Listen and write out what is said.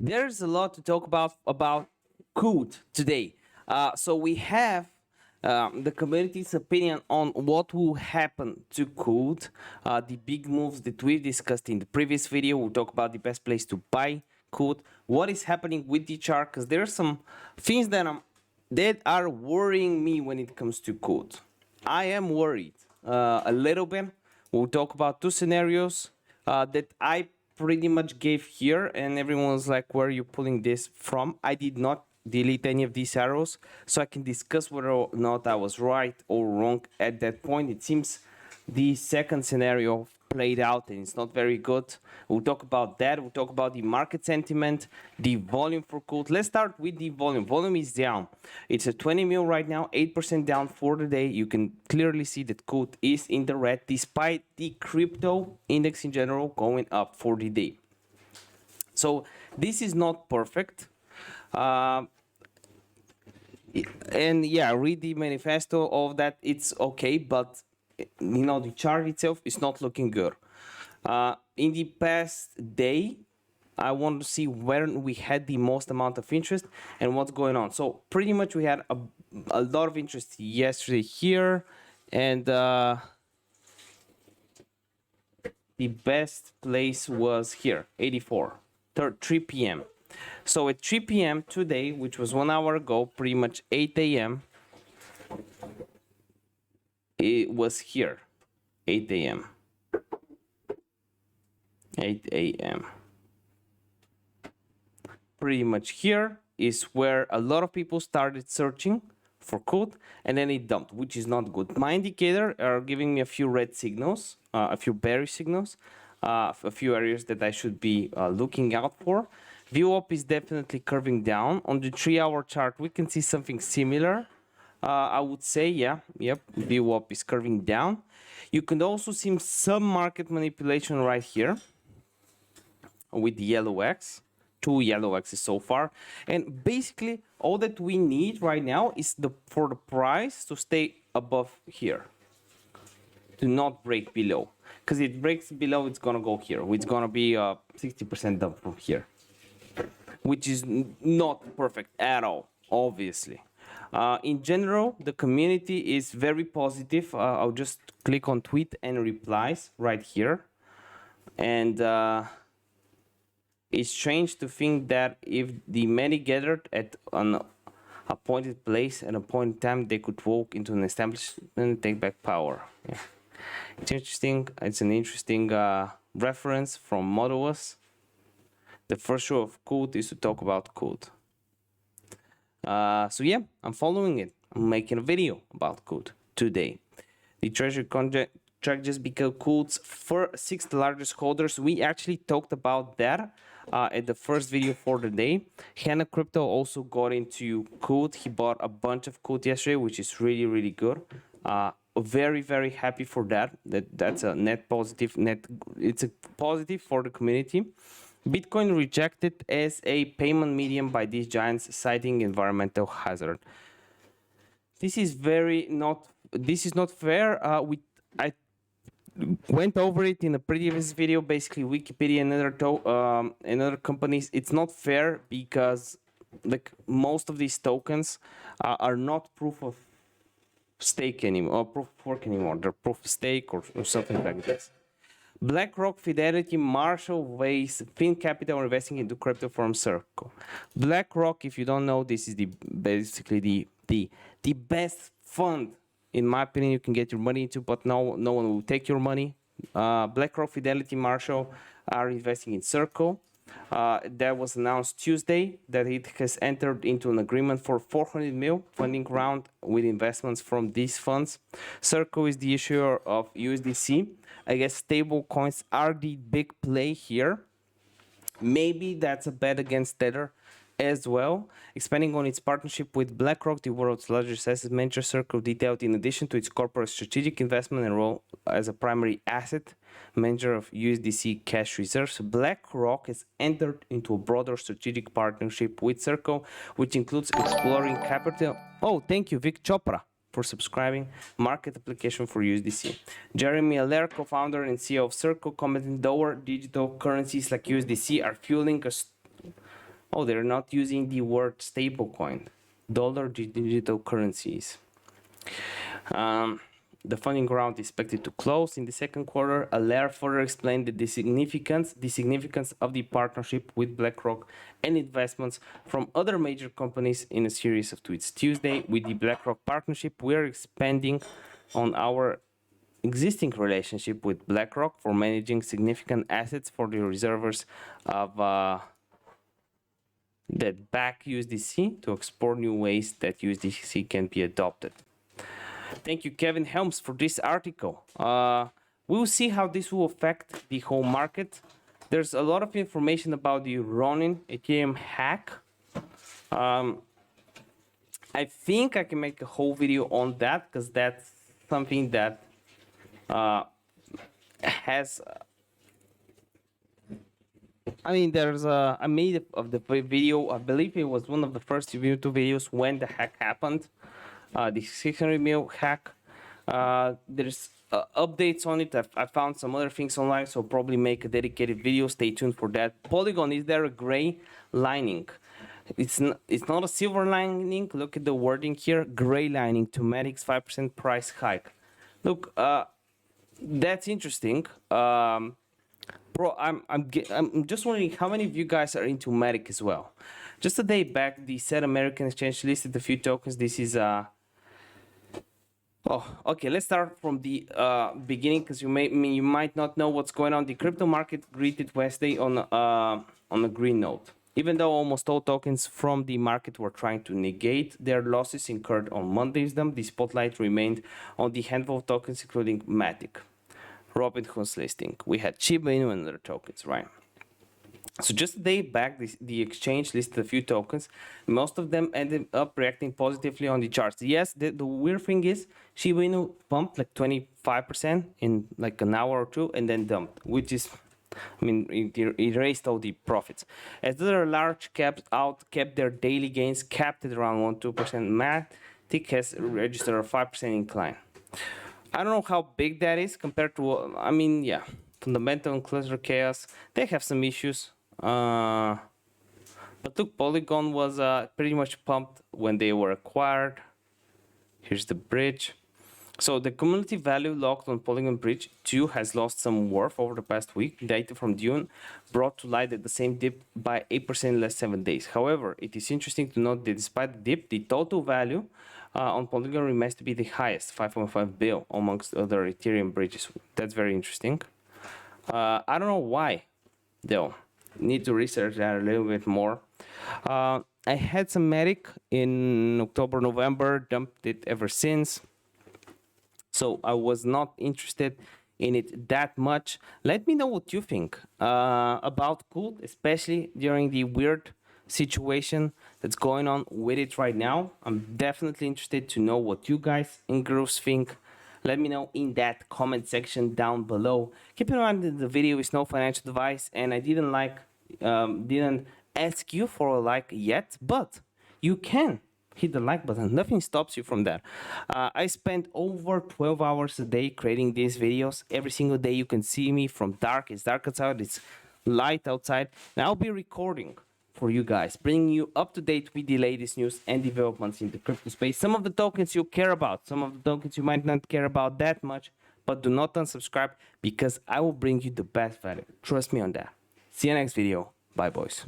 there's a lot to talk about Coot today. So we have the community's opinion on what will happen to Coot, the big moves that we've discussed in the previous video. We'll talk about the best place to buy Coot, what is happening with the chart, because there are some things that are worrying me when it comes to Coot. I am worried a little bit. We'll talk about two scenarios that I pretty much gave here, and everyone's like, where are you pulling this from? I did not delete any of these arrows, so I can discuss whether or not I was right or wrong at that point. It seems the second scenario played out and it's not very good. We'll talk about that. We'll talk about the market sentiment, the volume for Coot. Let's start with the volume. Volume is down. It's a 20 mil right now, 8% down for the day. You can clearly see that Coot is in the red despite the crypto index in general going up for the day. So this is not perfect. And yeah, read the manifesto of that. It's okay, but the chart itself is not looking good. In the past day, I want to see where we had the most amount of interest and what's going on. So pretty much we had a lot of interest yesterday here, and the best place was here, 84, 3 p.m. So at 3 p.m. today, which was 1 hour ago, pretty much 8 a.m., it was here, 8 a.m. 8 a.m. Pretty much here is where a lot of people started searching for Coot, and then it dumped, which is not good. My indicator are giving me a few red signals, a few bearish signals, a few areas that I should be looking out for. VWAP is definitely curving down. On the 3-hour chart, we can see something similar. I would say, VWAP is curving down. You can also see some market manipulation right here with the yellow X, 2 yellow X's so far. And basically, all that we need right now is for the price to stay above here, to not break below. Because it breaks below, it's gonna go here. It's gonna be 60% dump from here, which is not perfect at all, obviously. In general, the community is very positive. I'll just click on tweet and replies right here. And it's strange to think that if the many gathered at an appointed place and appointed time, they could walk into an establishment and take back power. Yeah. It's interesting. It's an interesting reference from Modulus. The first show of Coot is to talk about Coot. So yeah, I'm following it. I'm making a video about Coot today. The treasury contract just became Coot's sixth largest holders. We actually talked about that at the first video for the day. Hannah Crypto also got into Coot. He bought a bunch of Coot yesterday, which is really, really good. Very, very happy for that. That's a net positive. It's a positive for the community. Bitcoin rejected as a payment medium by these giants, citing environmental hazard. This is not fair. I went over it in a previous video. Basically, Wikipedia and other companies. It's not fair because like most of these tokens are not proof of stake anymore, or proof of work anymore. They're proof of stake or something like this. BlackRock, Fidelity, Marshall Wace, Fin Capital are investing into crypto from Circle. BlackRock, if you don't know, this is basically the best fund, in my opinion, you can get your money into, but no one will take your money. BlackRock, Fidelity, Marshall are investing in Circle. That was announced Tuesday that it has entered into an agreement for 400 mil funding round with investments from these funds. Circle is the issuer of USDC. I guess stable coins are the big play here. Maybe that's a bet against Tether as well. Expanding on its partnership with BlackRock, the world's largest asset manager, Circle detailed in addition to its corporate strategic investment and role as a primary asset manager of USDC cash reserves, BlackRock has entered into a broader strategic partnership with Circle, which includes exploring capital. Oh, thank you, Vic Chopra, for subscribing. Market application for USDC. Jeremy Allaire, co-founder and CEO of Circle, commented lower digital currencies like USDC are fueling Oh, they're not using the word stablecoin. Dollar digital currencies. The funding round is expected to close in the second quarter. Allaire further explained the significance of the partnership with BlackRock and investments from other major companies in a series of tweets. Tuesday, with the BlackRock partnership, we are expanding on our existing relationship with BlackRock for managing significant assets for the reservers of that back USDC to explore new ways that USDC can be adopted. Thank you, Kevin Helms, for this article. We'll see how this will affect the whole market. There's a lot of information about the Ronin Ethereum hack. I think I can make a whole video on that because that's something that has. I mean, there's I made of the video. I believe it was one of the first YouTube videos when the hack happened. The 600 mil hack. There's updates on it. I found some other things online, so probably make a dedicated video. Stay tuned for that. Polygon, is there a gray lining? It's not a silver lining. Look at the wording here. Gray lining to Matic's 5% price hike. Look, that's interesting. Bro, I'm just wondering how many of you guys are into Matic as well. Just a day back, the said American Exchange listed a few tokens. This is Oh, okay. Let's start from the beginning because you might not know what's going on. The crypto market greeted Wednesday on a green note. Even though almost all tokens from the market were trying to negate their losses incurred on Monday's, the spotlight remained on the handful of tokens, including Matic, Robinhood's listing. We had Shiba Inu and other tokens, right? So just a day back, the exchange listed a few tokens. Most of them ended up reacting positively on the charts. Yes, the weird thing is Shiba Inu pumped like 25% in like an hour or two and then dumped, which is, I mean, it erased all the profits. As other large caps kept their daily gains capped at around 1-2%, Matic has registered a 5% incline. I don't know how big that is compared to, I mean, yeah, fundamental and cluster chaos, they have some issues. But look, Polygon was pretty much pumped when they were acquired. Here's the bridge. So the cumulative value locked on Polygon Bridge 2 has lost some worth over the past week. Data from June brought to light that the same dip by 8% in less 7 days. However, it is interesting to note that despite the dip, the total value on Polygon remains to be the highest, 5.5 billion amongst other Ethereum bridges. That's very interesting. I don't know why, though. Need to research that a little bit more. I had some Matic in October, November, dumped it ever since. So I was not interested in it that much. Let me know what you think about Cult, especially during the weird situation that's going on with it right now. I'm definitely interested to know what you guys in groups think. Let me know in that comment section down below. Keep in mind that the video is no financial advice, and I didn't ask you for a like yet, but you can hit the like button. Nothing stops you from that. I spent over 12 hours a day creating these videos. Every single day you can see me from dark. It's dark outside, it's light outside. And I'll be recording for you guys, bringing you up to date with the latest news and developments in the crypto space. Some of the tokens you care about, some of the tokens you might not care about that much, but do not unsubscribe because I will bring you the best value. Trust me on that. See you next video. Bye, boys.